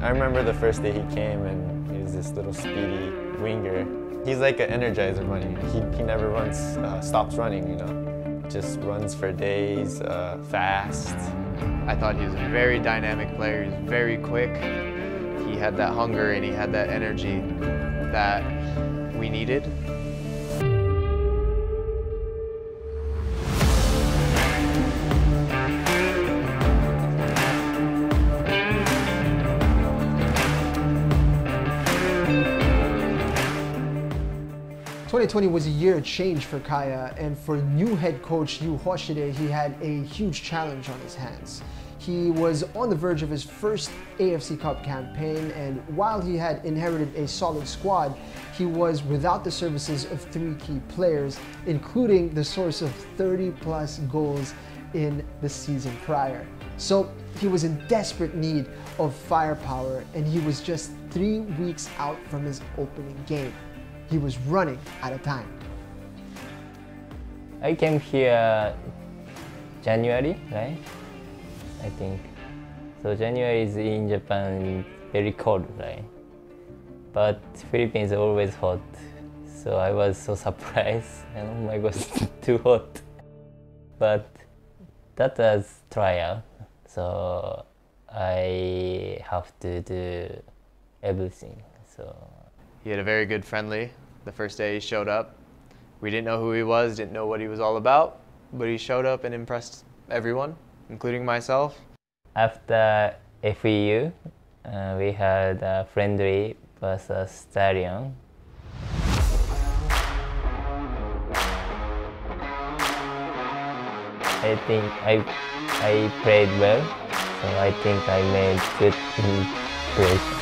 I remember the first day he came and he was this little speedy winger. He's like an Energizer bunny. He never runs, stops running, you know. Just runs for days, fast. I thought he was a very dynamic player. He was very quick. He had that hunger and he had that energy that we needed. 2020 was a year of change for Kaya, and for new head coach Yu Hoshide, he had a huge challenge on his hands. He was on the verge of his first AFC Cup campaign, and while he had inherited a solid squad, he was without the services of 3 key players, including the source of 30-plus goals in the season prior. So he was in desperate need of firepower, and he was just 3 weeks out from his opening game. He was running out of time. I came here January, right? I think. So January is in Japan very cold, right? But Philippines are always hot. So I was so surprised and oh my god, it's too hot. But that was trial. So I have to do everything. So he had a very good friendly the first day he showed up. We didn't know who he was, didn't know what he was all about, but he showed up and impressed everyone, including myself. After FEU, we had a friendly versus Stadium. I think I played well, so I think I made good impression.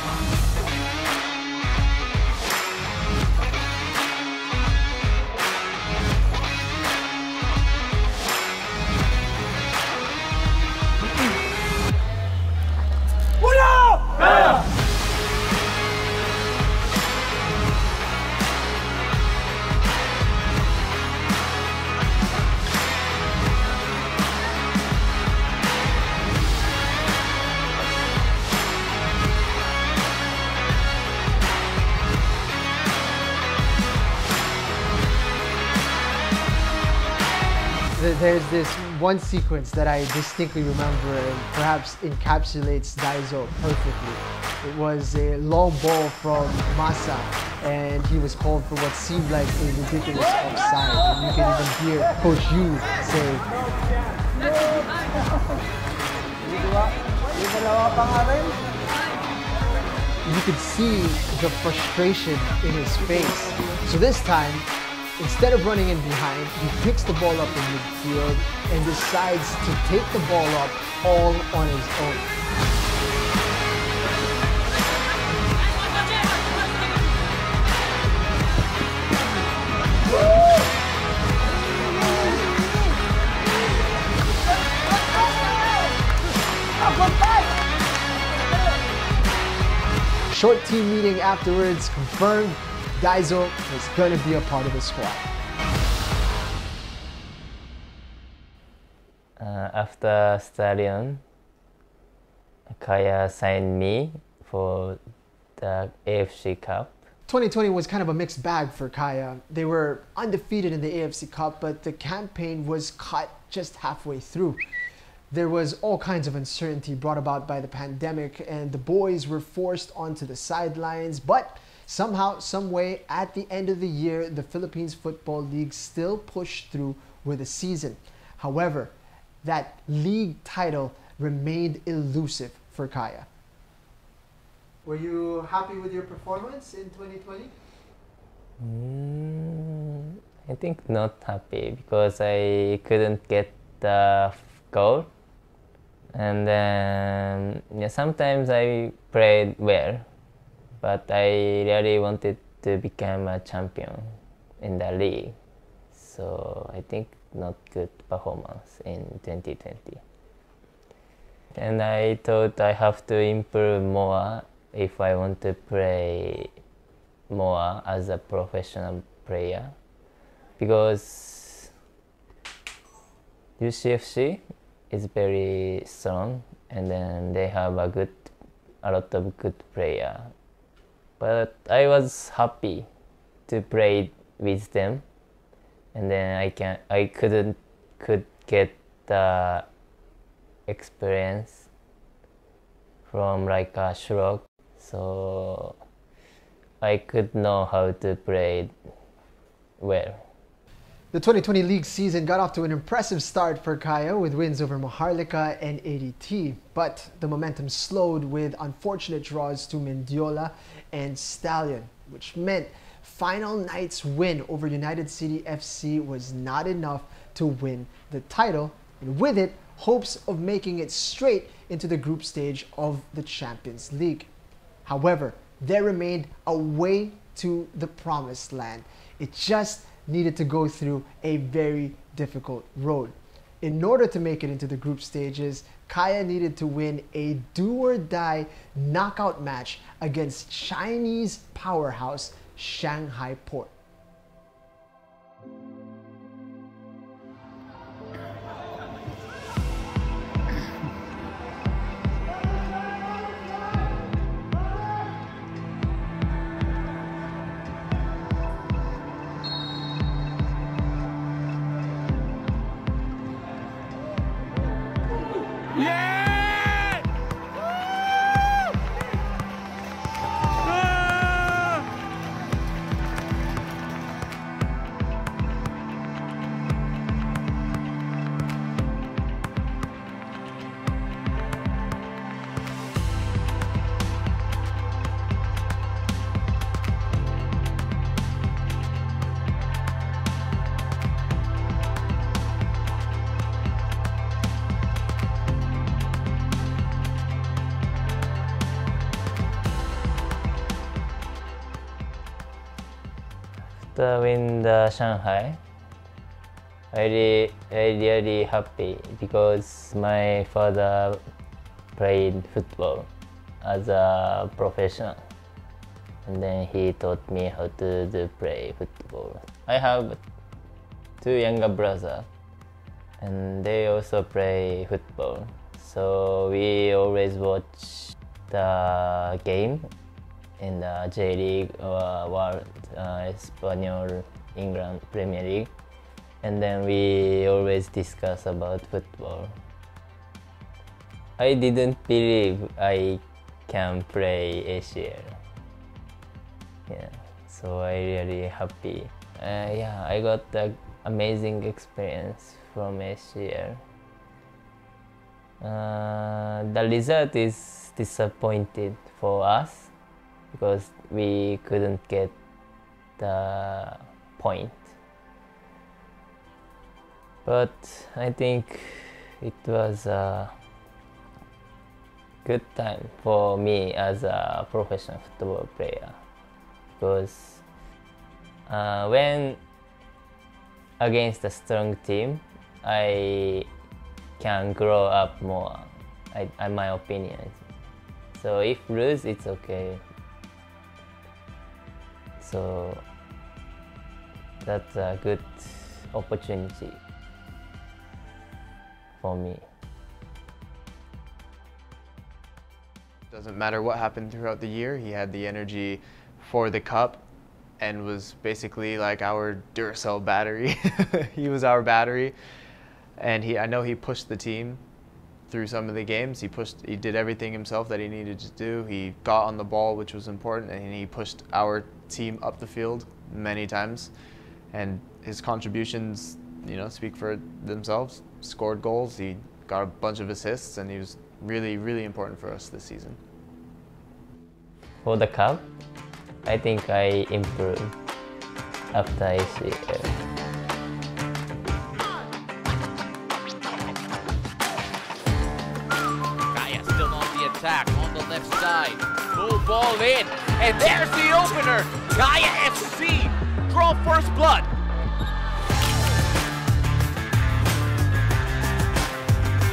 There's this one sequence that I distinctly remember and perhaps encapsulates Daizo perfectly. It was a long ball from Masa, and he was called for what seemed like a ridiculous offside. And you can even hear Coach Yu say, you could see the frustration in his face. So this time, instead of running in behind, he picks the ball up in midfield and decides to take the ball up all on his own. Short team meeting afterwards confirmed Daizo was going to be a part of the squad. After Stadium, Kaya signed me for the AFC Cup. 2020 was kind of a mixed bag for Kaya. They were undefeated in the AFC Cup, but the campaign was cut just halfway through. There was all kinds of uncertainty brought about by the pandemic, and the boys were forced onto the sidelines, but somehow, some way, at the end of the year, the Philippines Football League still pushed through with a season. However, that league title remained elusive for Kaya. Were you happy with your performance in 2020? I think not happy because I couldn't get the goal. And then sometimes I played well, but I really wanted to become a champion in the league. So I think not good performance in 2020. And I thought I have to improve more if I want to play more as a professional player. Because UCFC is very strong, and then they have a good a lot of good player. But I was happy to play with them, and then I could get the experience from like a stroke, so I could know how to play well. The 2020 league season got off to an impressive start for Kaya with wins over Maharlika and ADT, but the momentum slowed with unfortunate draws to Mendiola and Stallion, which meant final night's win over United City FC was not enough to win the title, and with it, hopes of making it straight into the group stage of the Champions League. However, there remained a way to the promised land. It just needed to go through a very difficult road. In order to make it into the group stages, Kaya needed to win a do-or-die knockout match against Chinese powerhouse Shanghai Port. After win the Shanghai, I really happy because my father played football as a professional, and then he taught me how to play football. I have two younger brothers, and they also play football, so we always watch the game in the J League or World Espanol England Premier League, and then we always discuss about football. I didn't believe I can play ACL. Yeah, so I really happy. Yeah, I got the amazing experience from ACL. The result is disappointed for us because we couldn't get the point. But I think it was a good time for me as a professional football player, because when against a strong team, I can grow up more, in my opinion. So if lose, it's okay. So that's a good opportunity for me. Doesn't matter what happened throughout the year, he had the energy for the cup and was basically like our Duracell battery. He was our battery, and I know he pushed the team through some of the games. He did everything himself that he needed to do. He got on the ball, which was important, and he pushed our team up the field many times. And his contributions, speak for themselves. Scored goals, he got a bunch of assists, and he was really, really important for us this season. For the cup, I think I improved after ACL. Kaya still on the attack on the left side. Full ball in, and there's the opener. Kaya FC draw first blood.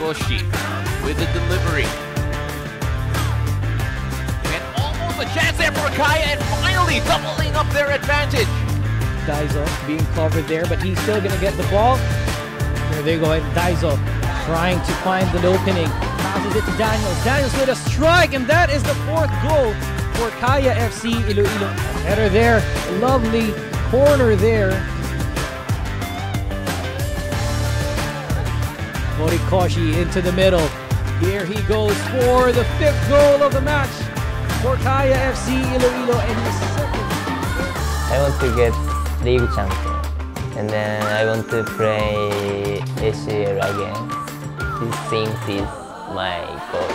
Horikoshi with the delivery. And almost a chance there for Kaya, and finally doubling up their advantage. Daizo being covered there, but he's still going to get the ball. There they go, and Daizo trying to find an opening. Passes it to Daniels. Daniels with a strike, and that is the 4th goal for Kaya FC Iloilo. Header there, lovely corner there. Horikoshi into the middle. Here he goes for the 5th goal of the match for Kaya FC Iloilo, and his 2nd. I want to get league champion, and then I want to play ACL again. This things is my goal.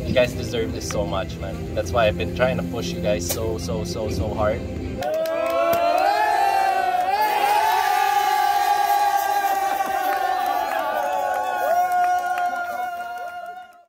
You guys deserve this so much, man. That's why I've been trying to push you guys so hard.